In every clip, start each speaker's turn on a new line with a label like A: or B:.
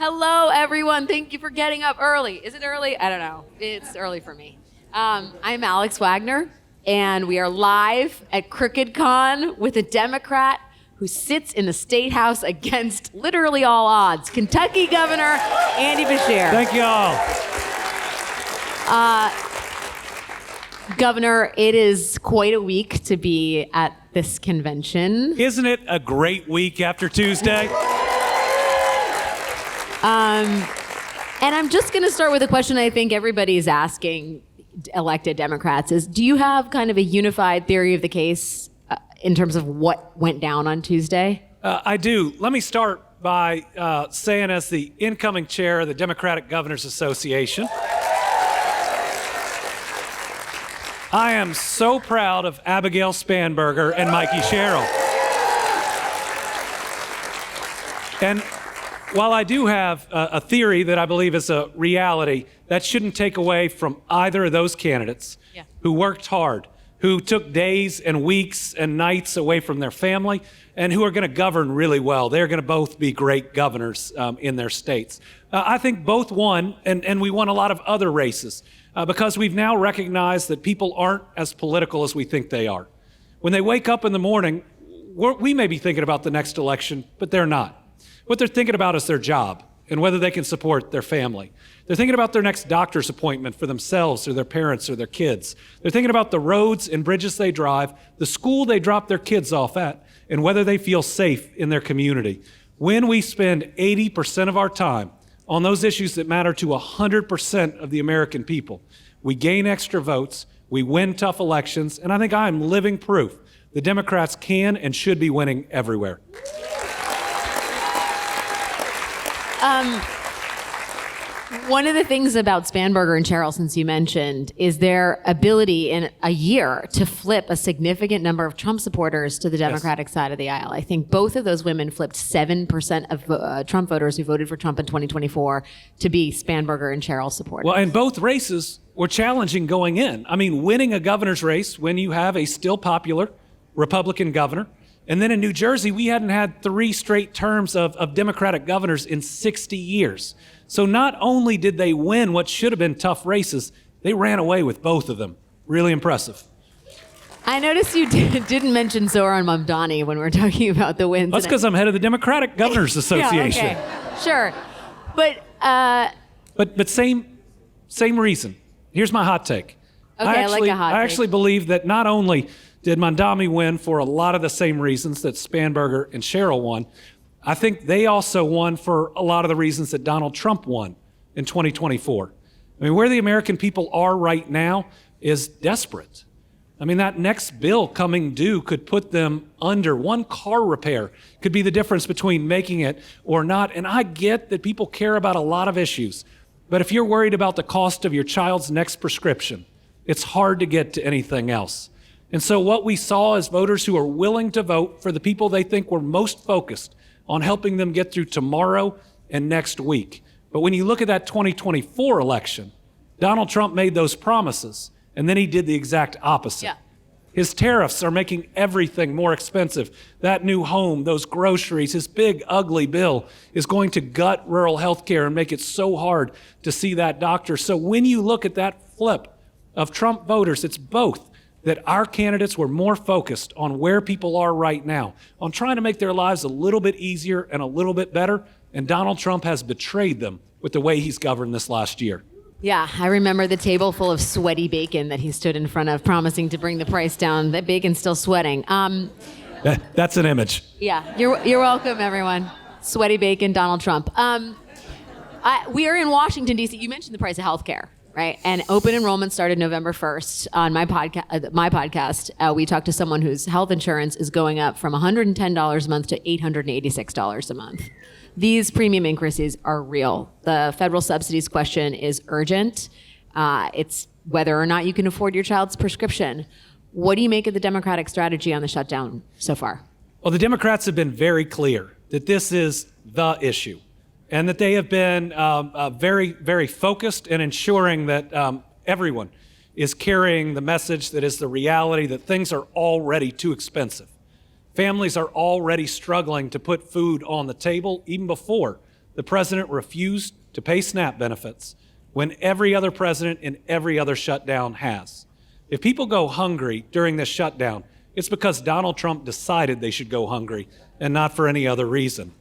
A: Hello, everyone. Thank you for getting up early. Is it early? I don't know. It's early for me. I'm Alex Wagner, and we are live at Crooked Con with a Democrat who sits in the State House against literally all odds, Kentucky Governor Andy Beshear.
B: Thank you all.
A: Governor, it is quite a week to be at this convention.
B: Isn't it a great week after Tuesday?
A: And I'm just going to start with a question I think everybody's asking elected Democrats is, do you have kind of a unified theory of the case in terms of what went down on Tuesday?
B: I do. Let me start by saying, as the incoming chair of the Democratic Governors Association, I am so proud of Abigail Spanberger and Mikey Sherrill. And while I do have a theory that I believe is a reality, that shouldn't take away from either of those candidates who worked hard, who took days and weeks and nights away from their family, and who are going to govern really well. They're going to both be great governors in their states. I think both won, and we won a lot of other races because we've now recognized that people aren't as political as we think they are. When they wake up in the morning, we may be thinking about the next election, but they're not. What they're thinking about is their job and whether they can support their family. They're thinking about their next doctor's appointment for themselves or their parents or their kids. They're thinking about the roads and bridges they drive, the school they drop their kids off at, and whether they feel safe in their community. When we spend 80% of our time on those issues that matter to 100% of the American people, we gain extra votes, we win tough elections, and I think I'm living proof the Democrats can and should be winning everywhere.
A: One of the things about Spanberger and Sherrill, since you mentioned, is their ability in a year to flip a significant number of Trump supporters to the Democratic side of the aisle. I think both of those women flipped 7% of Trump voters who voted for Trump in 2024 to be Spanberger and Sherrill supporters.
B: Well, and both races were challenging going in. I mean, winning a governor's race when you have a still popular Republican governor. And then in New Jersey, we hadn't had 3 straight terms of Democratic governors in 60 years. So not only did they win what should have been tough races, they ran away with both of them. Really impressive.
A: I noticed you didn't mention Zohran Mamdani when we were talking about the wins.
B: That's because I'm head of the Democratic Governors Association.
A: Yeah, okay. Sure. But
B: same reason. Here's my hot take.
A: Okay, I like a hot take.
B: I actually believe that not only did Mamdani win for a lot of the same reasons that Spanberger and Sherrill won, I think they also won for a lot of the reasons that Donald Trump won in 2024. I mean, where the American people are right now is desperate. I mean, that next bill coming due could put them under. One car repair could be the difference between making it or not. And I get that people care about a lot of issues, but if you're worried about the cost of your child's next prescription, it's hard to get to anything else. And so what we saw is voters who are willing to vote for the people they think were most focused on helping them get through tomorrow and next week. But when you look at that 2024 election, Donald Trump made those promises, and then he did the exact opposite.
A: Yeah.
B: His tariffs are making everything more expensive. That new home, those groceries, his big, ugly bill is going to gut rural health care and make it so hard to see that doctor. So when you look at that flip of Trump voters, it's both that our candidates were more focused on where people are right now, on trying to make their lives a little bit easier and a little bit better, and Donald Trump has betrayed them with the way he's governed this last year.
A: Yeah, I remember the table full of sweaty bacon that he stood in front of, promising to bring the price down. That bacon's still sweating.
B: That's an image.
A: Yeah, you're welcome, everyone. Sweaty bacon, Donald Trump. We are in Washington, D.C. You mentioned the price of healthcare. Right, and open enrollment started November 1st. On my podcast, we talked to someone whose health insurance is going up from $110 a month to $886 a month. These premium increases are real. The federal subsidies question is urgent. It's whether or not you can afford your child's prescription. What do you make of the Democratic strategy on the shutdown so far?
B: Well, the Democrats have been very clear that this is the issue, and that they have been very, very focused in ensuring that everyone is carrying the message that is the reality that things are already too expensive. Families are already struggling to put food on the table even before the president refused to pay SNAP benefits when every other president in every other shutdown has. If people go hungry during this shutdown, it's because Donald Trump decided they should go hungry and not for any other reason.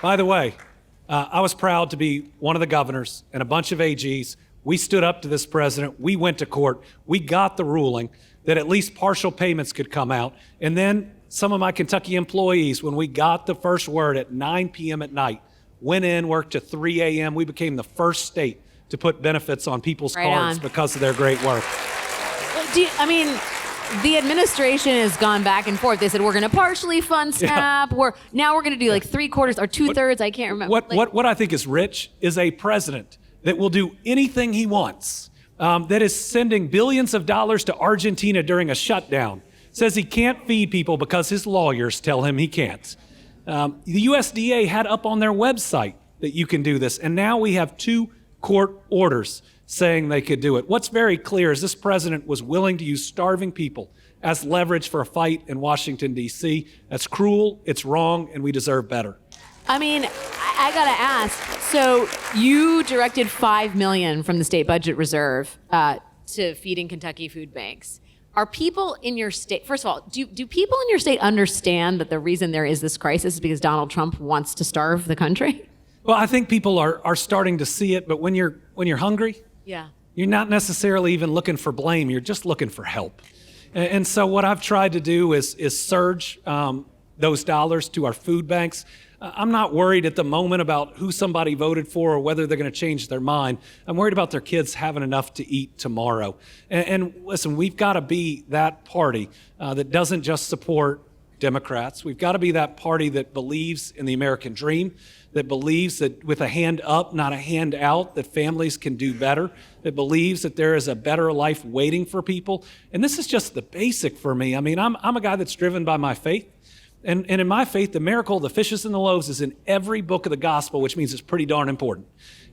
B: By the way, I was proud to be one of the governors and a bunch of AGs. We stood up to this president. We went to court. We got the ruling that at least partial payments could come out. And then some of my Kentucky employees, when we got the first word at 9 p.m. at night, went in, worked to 3 a.m. We became the first state to put benefits on people's cards because of their great work.
A: The administration has gone back and forth. They said, we're going to partially fund SNAP.
B: Yeah.
A: Now we're going to do like 3/4 or 2/3. I can't remember.
B: What I think is rich is a president that will do anything he wants, that is sending billions of dollars to Argentina during a shutdown, says he can't feed people because his lawyers tell him he can't. The USDA had up on their website that you can do this, and now we have 2 court orders saying they could do it. What's very clear is this president was willing to use starving people as leverage for a fight in Washington, D.C. That's cruel, it's wrong, and we deserve better.
A: I gotta ask, so you directed $5 million from the state budget reserve to feeding Kentucky food banks. Are people in your state, first of all, do people in your state understand that the reason there is this crisis is because Donald Trump wants to starve the country?
B: Well, I think people are starting to see it, but when you're hungry, you're not necessarily even looking for blame, you're just looking for help. And so what I've tried to do is surge those dollars to our food banks. I'm not worried at the moment about who somebody voted for or whether they're going to change their mind. I'm worried about their kids having enough to eat tomorrow. And listen, we've got to be that party that doesn't just support Democrats. We've got to be that party that believes in the American dream, that believes that with a hand up, not a hand out, that families can do better, that believes that there is a better life waiting for people. And this is just the basic for me. I'm a guy that's driven by my faith. And in my faith, the miracle of the fishes and the loaves is in every book of the gospel, which means it's pretty darn important.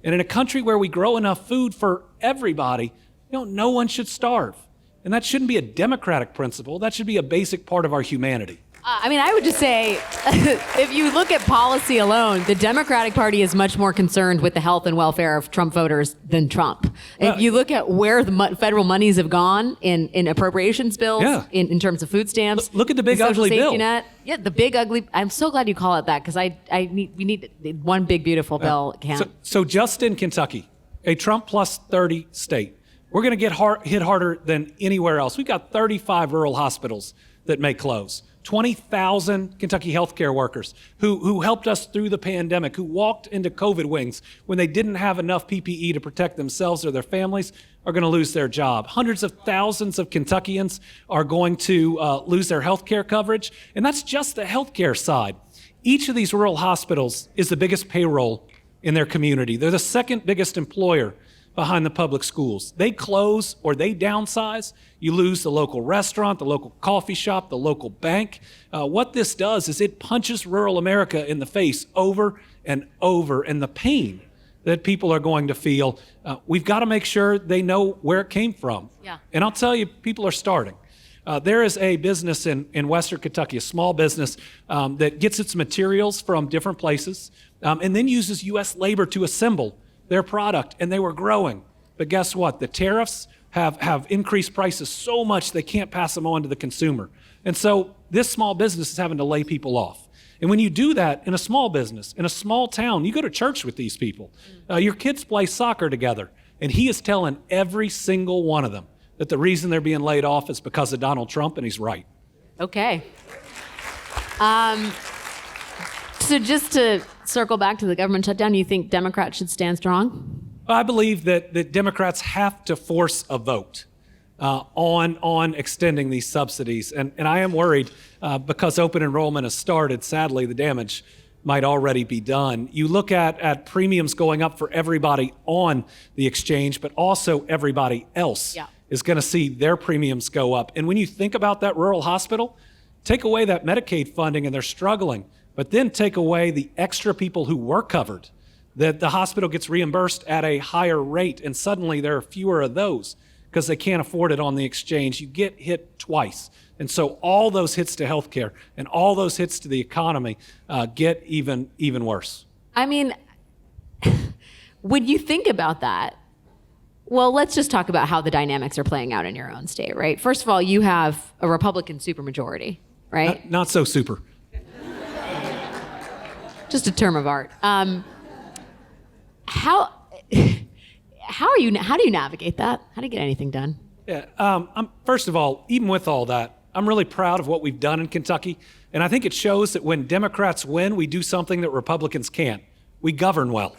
B: And in a country where we grow enough food for everybody, no one should starve. And that shouldn't be a democratic principle. That should be a basic part of our humanity.
A: I would just say, if you look at policy alone, the Democratic Party is much more concerned with the health and welfare of Trump voters than Trump. If you look at where the federal monies have gone in appropriations bills, in terms of food stamps.
B: Look at the big ugly bill.
A: Net. Yeah, the big ugly. I'm so glad you call it that because we need one big beautiful bill.
B: So just in Kentucky, a Trump plus 30 state, we're going to get hit harder than anywhere else. We've got 35 rural hospitals that may close. 20,000 Kentucky healthcare workers who helped us through the pandemic, who walked into COVID wings when they didn't have enough PPE to protect themselves or their families, are going to lose their job. Hundreds of thousands of Kentuckians are going to lose their healthcare coverage, and that's just the healthcare side. Each of these rural hospitals is the biggest payroll in their community. They're the second biggest employer behind the public schools. They close or they downsize, you lose the local restaurant, the local coffee shop, the local bank. What this does is it punches rural America in the face over and over, and the pain that people are going to feel, we've got to make sure they know where it came from. And I'll tell you, people are starting. There is a business in Western Kentucky, a small business that gets its materials from different places and then uses U.S. labor to assemble their product, and they were growing. But guess what? The tariffs have increased prices so much they can't pass them on to the consumer. And so this small business is having to lay people off. And when you do that in a small business, in a small town, you go to church with these people. Your kids play soccer together, and he is telling every single one of them that the reason they're being laid off is because of Donald Trump, and he's right.
A: Okay. So just to circle back to the government shutdown, you think Democrats should stand strong?
B: I believe that Democrats have to force a vote on extending these subsidies. And I am worried because open enrollment has started. Sadly, the damage might already be done. You look at premiums going up for everybody on the exchange, but also everybody else is going to see their premiums go up. And when you think about that rural hospital, take away that Medicaid funding and they're struggling, but then take away the extra people who were covered, that the hospital gets reimbursed at a higher rate, and suddenly there are fewer of those. because they can't afford it on the exchange. You get hit twice. And so all those hits to healthcare and all those hits to the economy get even worse.
A: I mean, when you think about that, well, let's just talk about how the dynamics are playing out in your own state, right? First of all, you have a Republican supermajority, right?
B: Not so super.
A: Just a term of art. How do you navigate that? How do you get anything done?
B: Yeah. First of all, even with all that, I'm really proud of what we've done in Kentucky. And I think it shows that when Democrats win, we do something that Republicans can't. We govern well.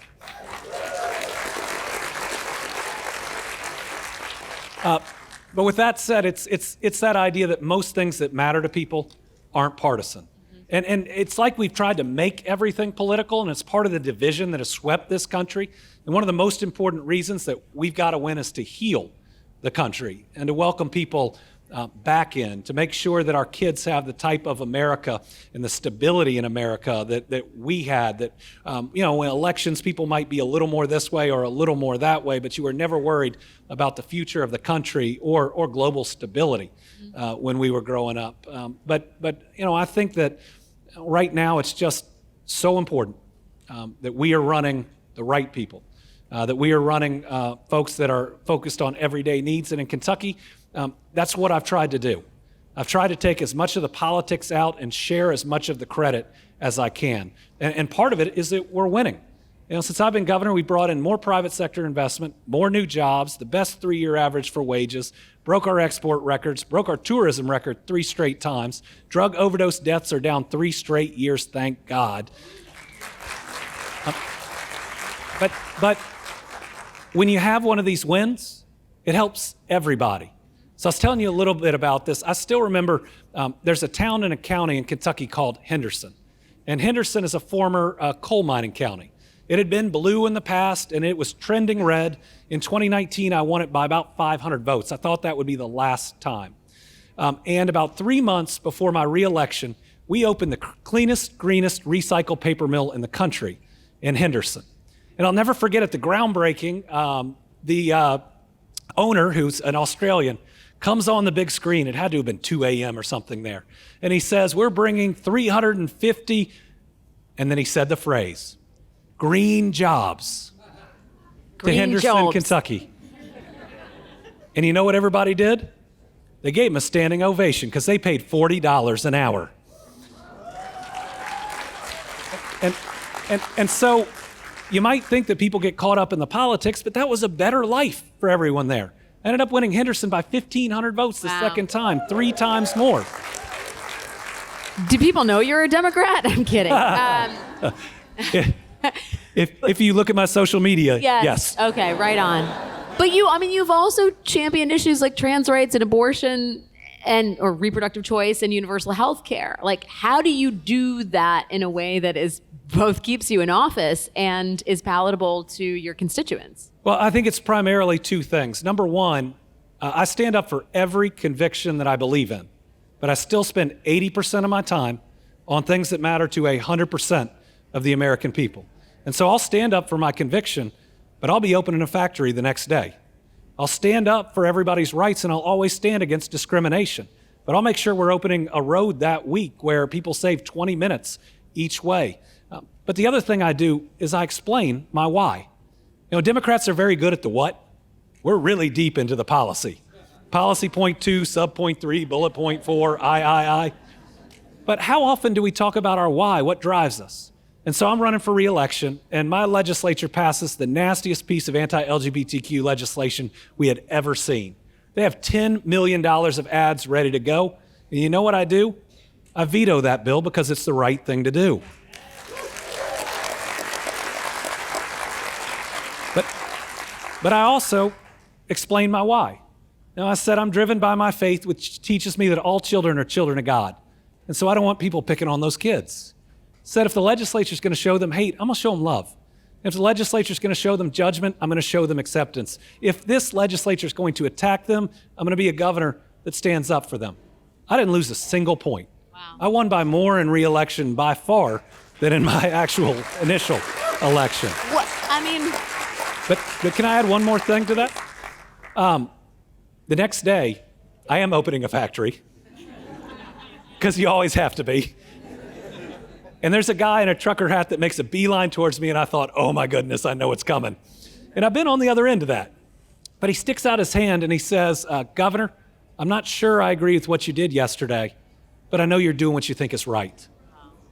B: But with that said, it's that idea that most things that matter to people aren't partisan. Mm-hmm. And it's like we've tried to make everything political, and it's part of the division that has swept this country. And one of the most important reasons that we've got to win is to heal the country and to welcome people back in, to make sure that our kids have the type of America and the stability in America that we had, that, when elections, people might be a little more this way or a little more that way, but you were never worried about the future of the country or global stability when we were growing up. But I think that right now it's just so important that we are running the right people, that we are running folks that are focused on everyday needs. And in Kentucky, that's what I've tried to do. I've tried to take as much of the politics out and share as much of the credit as I can. And part of it is that we're winning. Since I've been governor, we brought in more private sector investment, more new jobs, the best 3-year average for wages, broke our export records, broke our tourism record 3 straight times. Drug overdose deaths are down 3 straight years, thank God. But when you have one of these wins, it helps everybody. So I was telling you a little bit about this. I still remember there's a town and a county in Kentucky called Henderson. And Henderson is a former coal mining county. It had been blue in the past, and it was trending red. In 2019, I won it by about 500 votes. I thought that would be the last time. And about 3 months before my reelection, we opened the cleanest, greenest recycled paper mill in the country in Henderson. And I'll never forget at the groundbreaking, the owner, who's an Australian, comes on the big screen. It had to have been 2 a.m. or something there. And he says, we're bringing 350, and then he said the phrase, green jobs to Henderson, Kentucky. And you know what everybody did? They gave him a standing ovation because they paid $40 an hour. And so you might think that people get caught up in the politics, but that was a better life for everyone there. I ended up winning Henderson by 1,500 votes the second time, 3 times more.
A: Do people know you're a Democrat? I'm kidding.
B: If you look at my social media, yes.
A: Okay, right on. But you've also championed issues like trans rights and abortion or reproductive choice and universal health care. Like, how do you do that in a way that is both keeps you in office and is palatable to your constituents?
B: Well, I think it's primarily 2 things. Number one, I stand up for every conviction that I believe in, but I still spend 80% of my time on things that matter to 100% of the American people. And so I'll stand up for my conviction, but I'll be opening a factory the next day. I'll stand up for everybody's rights, and I'll always stand against discrimination. But I'll make sure we're opening a road that week where people save 20 minutes each way. But the other thing I do is I explain my why. Democrats are very good at the what. We're really deep into the policy. Policy point 2, sub point 3, bullet point 4, I. But how often do we talk about our why? What drives us? And so I'm running for re-election, and my legislature passes the nastiest piece of anti-LGBTQ legislation we had ever seen. They have $10 million of ads ready to go. And you know what I do? I veto that bill because it's the right thing to do. But I also explain my why. I said I'm driven by my faith, which teaches me that all children are children of God. And so I don't want people picking on those kids. Said if the legislature is going to show them hate, I'm going to show them love. If the legislature is going to show them judgment, I'm going to show them acceptance. If this legislature is going to attack them, I'm going to be a governor that stands up for them. I didn't lose a single point. Wow. I won by more in re-election by far than in my actual initial election. But can I add one more thing to that? The next day, I am opening a factory, because you always have to be. And there's a guy in a trucker hat that makes a beeline towards me, and I thought, oh my goodness, I know what's coming. And I've been on the other end of that. But he sticks out his hand and he says, Governor, I'm not sure I agree with what you did yesterday, but I know you're doing what you think is right.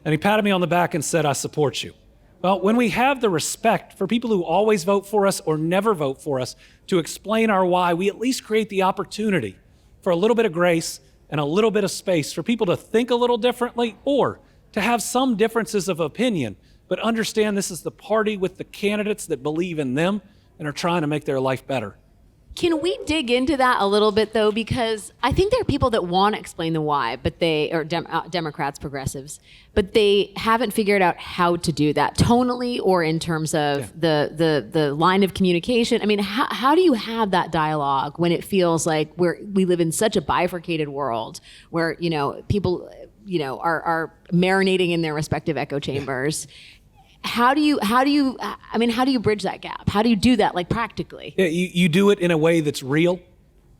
B: And he patted me on the back and said, I support you. Well, when we have the respect for people who always vote for us or never vote for us to explain our why, we at least create the opportunity for a little bit of grace and a little bit of space for people to think a little differently or to have some differences of opinion, but understand this is the party with the candidates that believe in them and are trying to make their life better.
A: Can we dig into that a little bit, though? Because I think there are people that want to explain the why, but Democrats, progressives, but they haven't figured out how to do that tonally or in terms of the line of communication. I mean, how do you have that dialogue when it feels like we live in such a bifurcated world where, people, are marinating in their respective echo chambers? How do you bridge that gap? How do you do that, like, practically?
B: Yeah, you do it in a way that's real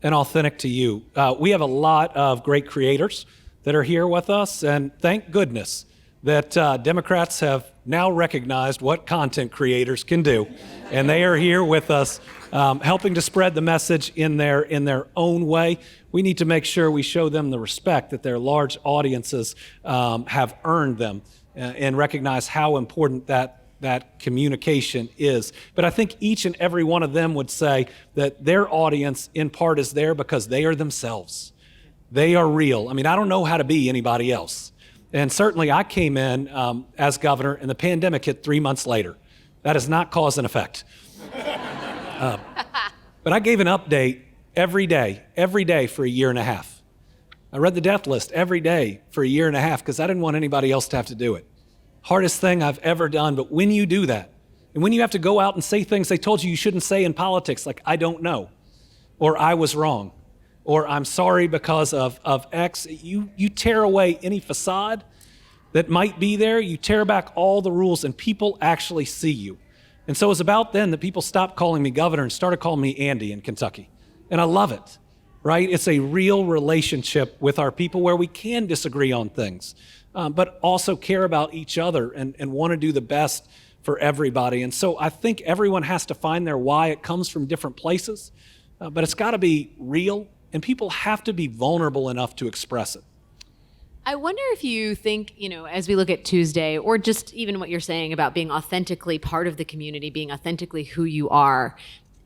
B: and authentic to you. We have a lot of great creators that are here with us, and thank goodness that Democrats have now recognized what content creators can do, and they are here with us, helping to spread the message in their own way. We need to make sure we show them the respect that their large audiences have earned them. And recognize how important that communication is. But I think each and every one of them would say that their audience in part is there because they are themselves. They are real. I mean, I don't know how to be anybody else. And certainly I came in as governor and the pandemic hit 3 months later. That is not cause and effect. But I gave an update every day for a year and a half. I read the death list every day for a year and a half because I didn't want anybody else to have to do it. Hardest thing I've ever done, but when you do that, and when you have to go out and say things they told you shouldn't say in politics, like I don't know, or I was wrong, or I'm sorry because of X, you tear away any facade that might be there, you tear back all the rules, and people actually see you. And so it was about then that people stopped calling me governor and started calling me Andy in Kentucky. And I love it. Right? It's a real relationship with our people where we can disagree on things, but also care about each other and want to do the best for everybody. And so I think everyone has to find their why. It comes from different places, but it's got to be real, and people have to be vulnerable enough to express it.
A: I wonder if you think, as we look at Tuesday, or just even what you're saying about being authentically part of the community, being authentically who you are,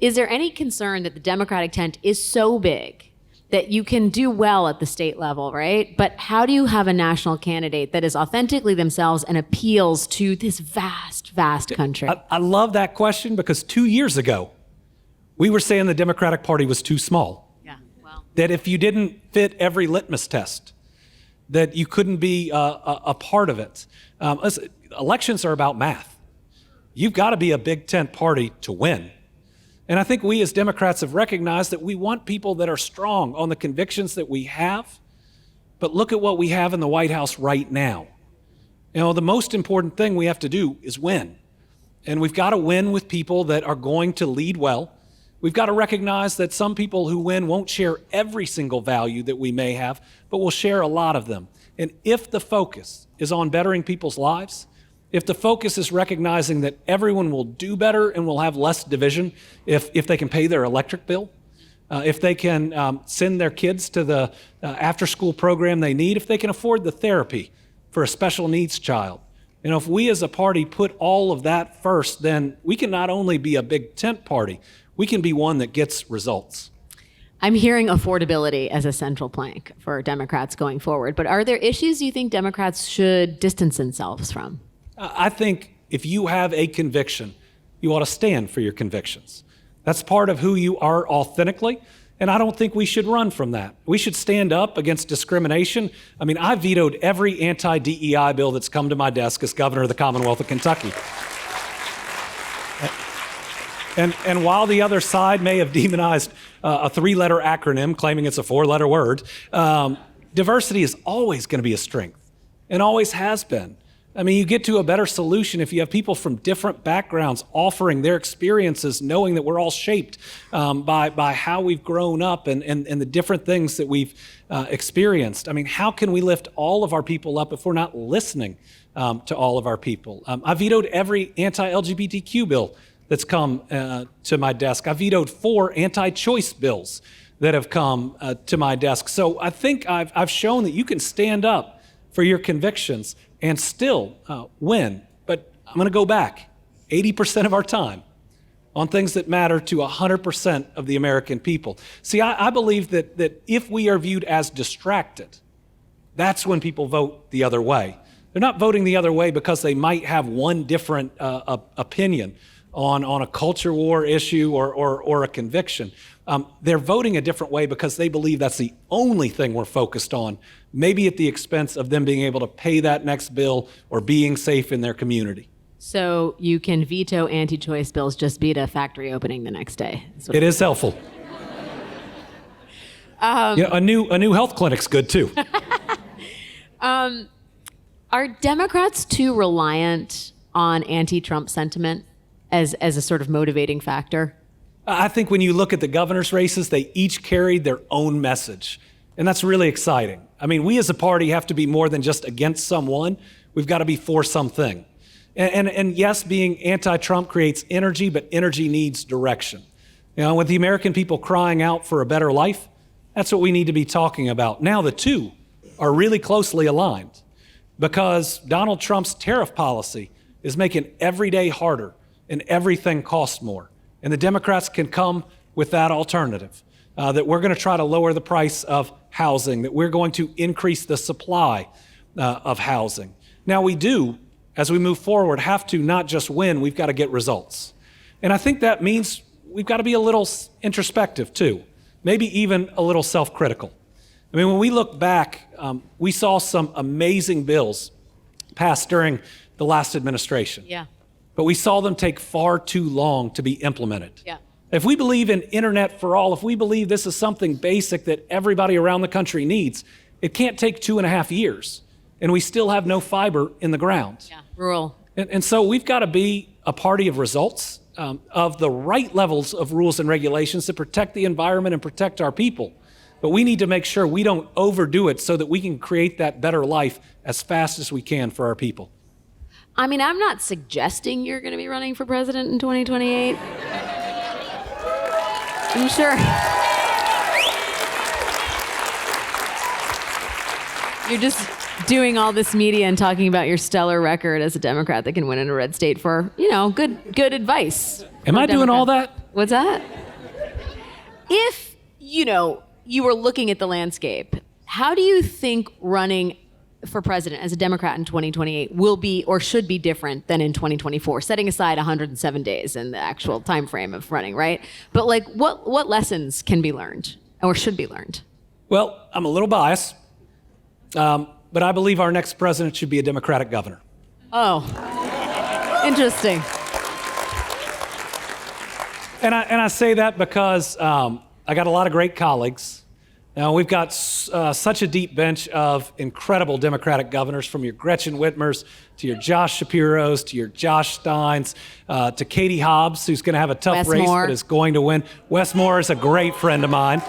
A: is there any concern that the Democratic tent is so big that you can do well at the state level, right? But how do you have a national candidate that is authentically themselves and appeals to this vast, vast country?
B: I love that question because 2 years ago, we were saying the Democratic Party was too small.
A: Yeah, well.
B: That if you didn't fit every litmus test, that you couldn't be a part of it. Listen, elections are about math. You've got to be a big tent party to win. And I think we as Democrats have recognized that we want people that are strong on the convictions that we have, but look at what we have in the White House right now. The most important thing we have to do is win. And we've got to win with people that are going to lead well. We've got to recognize that some people who win won't share every single value that we may have, but will share a lot of them. And if the focus is on bettering people's lives, if the focus is recognizing that everyone will do better and will have less division if they can pay their electric bill, if they can send their kids to the after-school program they need, if they can afford the therapy for a special needs child, if we as a party put all of that first, then we can not only be a big tent party, we can be one that gets results.
A: I'm hearing affordability as a central plank for Democrats going forward, but are there issues you think Democrats should distance themselves from?
B: I think if you have a conviction, you ought to stand for your convictions. That's part of who you are authentically, and I don't think we should run from that. We should stand up against discrimination. I mean, I vetoed every anti-DEI bill that's come to my desk as governor of the Commonwealth of Kentucky. And while the other side may have demonized a three-letter acronym claiming it's a four-letter word, diversity is always going to be a strength and always has been. I mean, you get to a better solution if you have people from different backgrounds offering their experiences, knowing that we're all shaped by how we've grown up and the different things that we've experienced. I mean, how can we lift all of our people up if we're not listening to all of our people? I vetoed every anti-LGBTQ bill that's come to my desk. I vetoed 4 anti-choice bills that have come to my desk. So I think I've shown that you can stand up for your convictions and still win. But I'm going to go back 80% of our time on things that matter to 100% of the American people. See, I believe that if we are viewed as distracted, that's when people vote the other way. They're not voting the other way because they might have one different opinion on a culture war issue or a conviction. They're voting a different way because they believe that's the only thing we're focused on, maybe at the expense of them being able to pay that next bill or being safe in their community.
A: So you can veto anti-choice bills, just beat a factory opening the next day.
B: It is helpful. A new health clinic's good too.
A: Are Democrats too reliant on anti-Trump sentiment as a sort of motivating factor?
B: I think when you look at the governor's races, they each carried their own message. And that's really exciting. I mean, we as a party have to be more than just against someone. We've got to be for something. And yes, being anti-Trump creates energy, but energy needs direction. You know, with the American people crying out for a better life, that's what we need to be talking about. Now, the two are really closely aligned because Donald Trump's tariff policy is making every day harder and everything costs more. And the Democrats can come with that alternative, that we're going to try to lower the price of housing, that we're going to increase the supply of housing. Now we do, as we move forward, have to not just win, we've got to get results. And I think that means we've got to be a little introspective too, maybe even a little self-critical. I mean, when we look back, we saw some amazing bills passed during the last administration.
A: Yeah.
B: But we saw them take far too long to be implemented.
A: Yeah.
B: If we believe in internet for all, if we believe this is something basic that everybody around the country needs, it can't take 2.5 years. And we still have no fiber in the ground.
A: Yeah, rural.
B: And so we've got to be a party of results, of the right levels of rules and regulations to protect the environment and protect our people. But we need to make sure we don't overdo it so that we can create that better life as fast as we can for our people.
A: I mean, I'm not suggesting you're going to be running for president in 2028. I'm sure. You're just doing all this media and talking about your stellar record as a Democrat that can win in a red state for, good advice.
B: Am I doing all that?
A: What's that? If, you were looking at the landscape, how do you think running for president as a Democrat in 2028 will be or should be different than in 2024, setting aside 107 days and the actual time frame of running, right? But what lessons can be learned or should be learned?
B: Well, I'm a little biased, but I believe our next president should be a Democratic governor.
A: Oh, interesting.
B: And I say that because I got a lot of great colleagues. Now, we've got such a deep bench of incredible Democratic governors, from your Gretchen Whitmers to your Josh Shapiros to your Josh Steins to Katie Hobbs, who's going to have a tough race but is going to win. Wes Moore is a great friend of mine.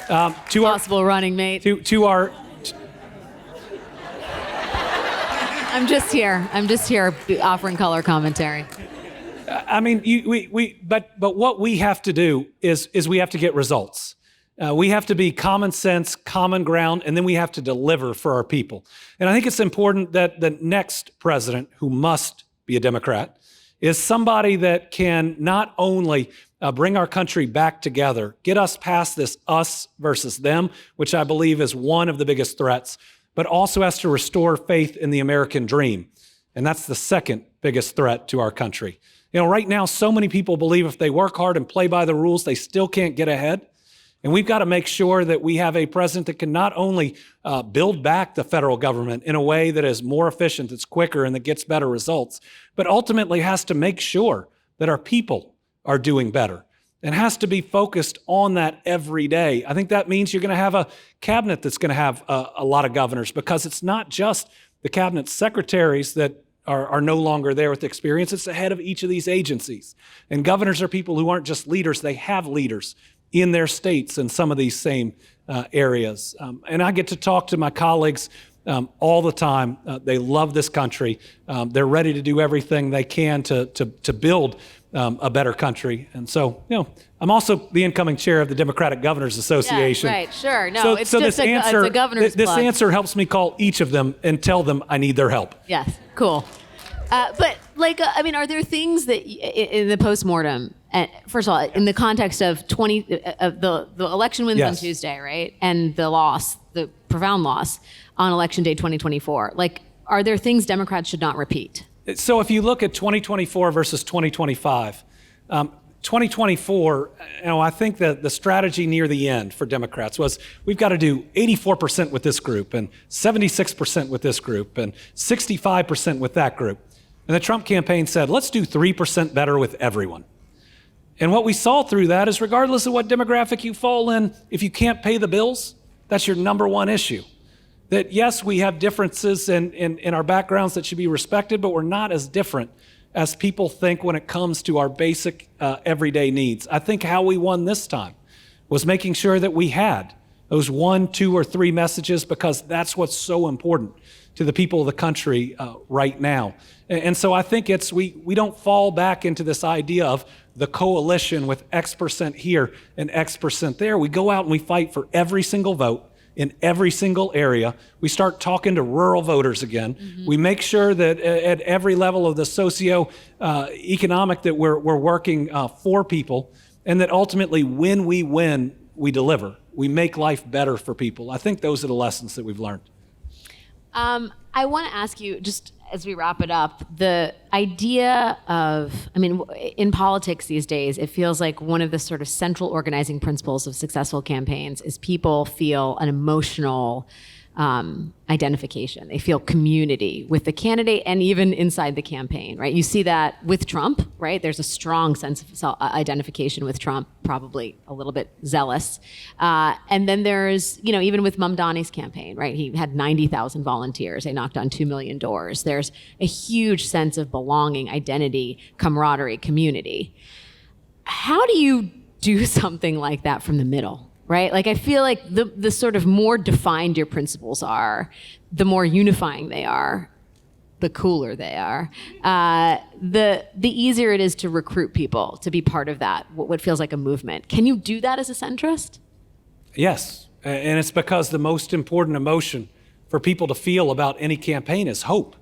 A: Possible running mate.
B: To our...
A: I'm just here offering color commentary.
B: I mean, but what we have to do is we have to get results. We have to be common sense, common ground, and then we have to deliver for our people. And I think it's important that the next president, who must be a Democrat, is somebody that can not only bring our country back together, get us past this us versus them, which I believe is one of the biggest threats, but also has to restore faith in the American dream. And that's the second biggest threat to our country. Right now, so many people believe if they work hard and play by the rules, they still can't get ahead. And we've got to make sure that we have a president that can not only build back the federal government in a way that is more efficient, that's quicker, and that gets better results, but ultimately has to make sure that our people are doing better and has to be focused on that every day. I think that means you're going to have a cabinet that's going to have a lot of governors, because it's not just the cabinet secretaries that are no longer there with experience. It's the head of each of these agencies. And governors are people who aren't just leaders, they have leaders in their states in some of these same areas. And I get to talk to my colleagues all the time. They love this country. They're ready to do everything they can to build a better country. And so, I'm also the incoming chair of the Democratic Governors Association.
A: Yeah, right, sure. No, it's just it's a governor's
B: This
A: plug.
B: answer helps me call each of them and tell them I need their help.
A: Yes, cool. But are there things that in the postmortem, first of all, in the context of the election wins on Tuesday, right? And the profound loss on election day 2024, are there things Democrats should not repeat?
B: So if you look at 2024 versus 2025, 2024, I think that the strategy near the end for Democrats was we've got to do 84% with this group and 76% with this group and 65% with that group. And the Trump campaign said, let's do 3% better with everyone. And what we saw through that is regardless of what demographic you fall in, if you can't pay the bills, that's your number one issue. That yes, we have differences in our backgrounds that should be respected, but we're not as different as people think when it comes to our basic everyday needs. I think how we won this time was making sure that we had those 1, 2, or 3 messages, because that's what's so important to the people of the country right now. And so I think we don't fall back into this idea of the coalition with X% here and X% there. We go out and we fight for every single vote in every single area. We start talking to rural voters again. Mm-hmm. We make sure that at every level of the socio-economic that we're working for people, and that ultimately when we win, we deliver. We make life better for people. I think those are the lessons that we've learned.
A: I want to ask you, just as we wrap it up, the idea of, in politics these days, it feels like one of the sort of central organizing principles of successful campaigns is people feel an emotional identification. They feel community with the candidate and even inside the campaign, right? You see that with Trump, right? There's a strong sense of identification with Trump, probably a little bit zealous. And then there's, even with Mamdani's campaign, right? He had 90,000 volunteers. They knocked on 2 million doors. There's a huge sense of belonging, identity, camaraderie, community. How do you do something like that from the middle? Right? I feel like the sort of more defined your principles are, the more unifying they are, the cooler they are, the easier it is to recruit people to be part of that, what feels like a movement. Can you do that as a centrist?
B: Yes, and it's because the most important emotion for people to feel about any campaign is hope.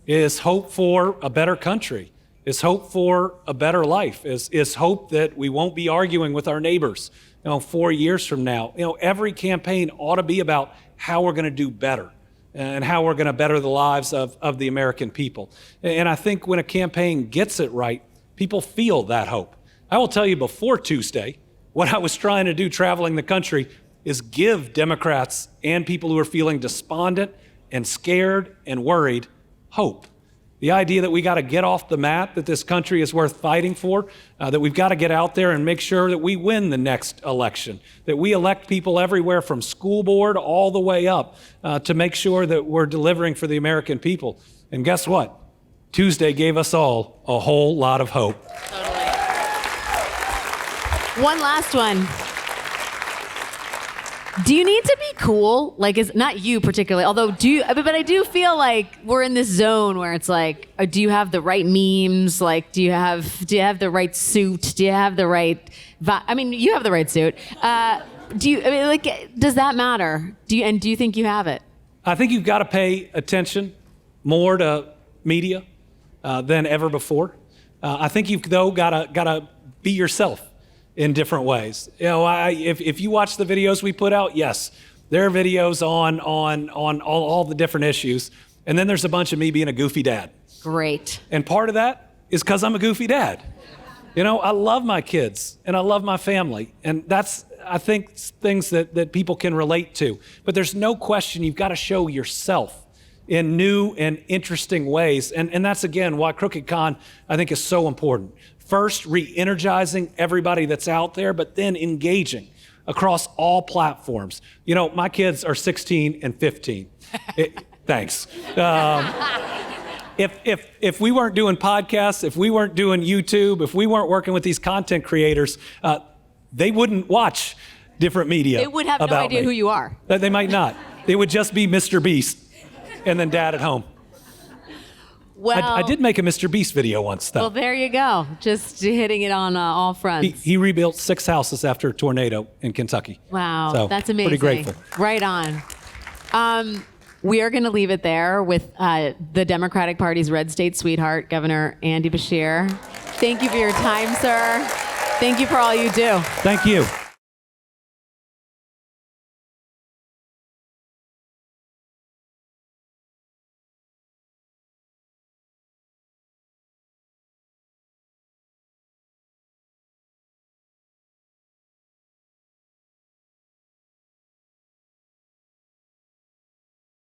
B: Is hope for a better country, is hope for a better life, is hope that we won't be arguing with our neighbors 4 years from now. Every campaign ought to be about how we're going to do better and how we're going to better the lives of the American people. And I think when a campaign gets it right, people feel that hope. I will tell you, before Tuesday, what I was trying to do traveling the country is give Democrats and people who are feeling despondent and scared and worried hope. The idea that we got to get off the mat, that this country is worth fighting for, that we've got to get out there and make sure that we win the next election, that we elect people everywhere from school board all the way up to make sure that we're delivering for the American people. And guess what? Tuesday gave us all a whole lot of hope.
A: Totally. One last one. Do you need to be cool? It's not you particularly, although but I do feel like we're in this zone where it's do you have the right memes? Do you have the right suit? Do you have the right you have the right suit. Does that matter? Do you think you have it?
B: I think you've got to pay attention more to media than ever before. I think you've though got to be yourself in different ways. If you watch the videos we put out, yes, there are videos on all the different issues. And then there's a bunch of me being a goofy dad.
A: Great.
B: And part of that is because I'm a goofy dad. I love my kids and I love my family. And that's, I think, things that people can relate to. But there's no question you've got to show yourself in new and interesting ways. And that's, again, why Crooked Con, I think, is so important. First, re-energizing everybody that's out there, but then engaging across all platforms. My kids are 16 and 15. Thanks. If we weren't doing podcasts, if we weren't doing YouTube, if we weren't working with these content creators, they wouldn't watch different media.
A: They would have no idea who you are.
B: They might not. It would just be Mr. Beast and then Dad at home.
A: Well,
B: I did make a Mr. Beast video once, though.
A: Well, there you go. Just hitting it on all fronts.
B: He rebuilt 6 houses after a tornado in Kentucky.
A: Wow,
B: so,
A: that's amazing.
B: Pretty grateful.
A: Right on. We are going to leave it there with the Democratic Party's red state sweetheart, Governor Andy Beshear. Thank you for your time, sir. Thank you for all you do.
B: Thank you.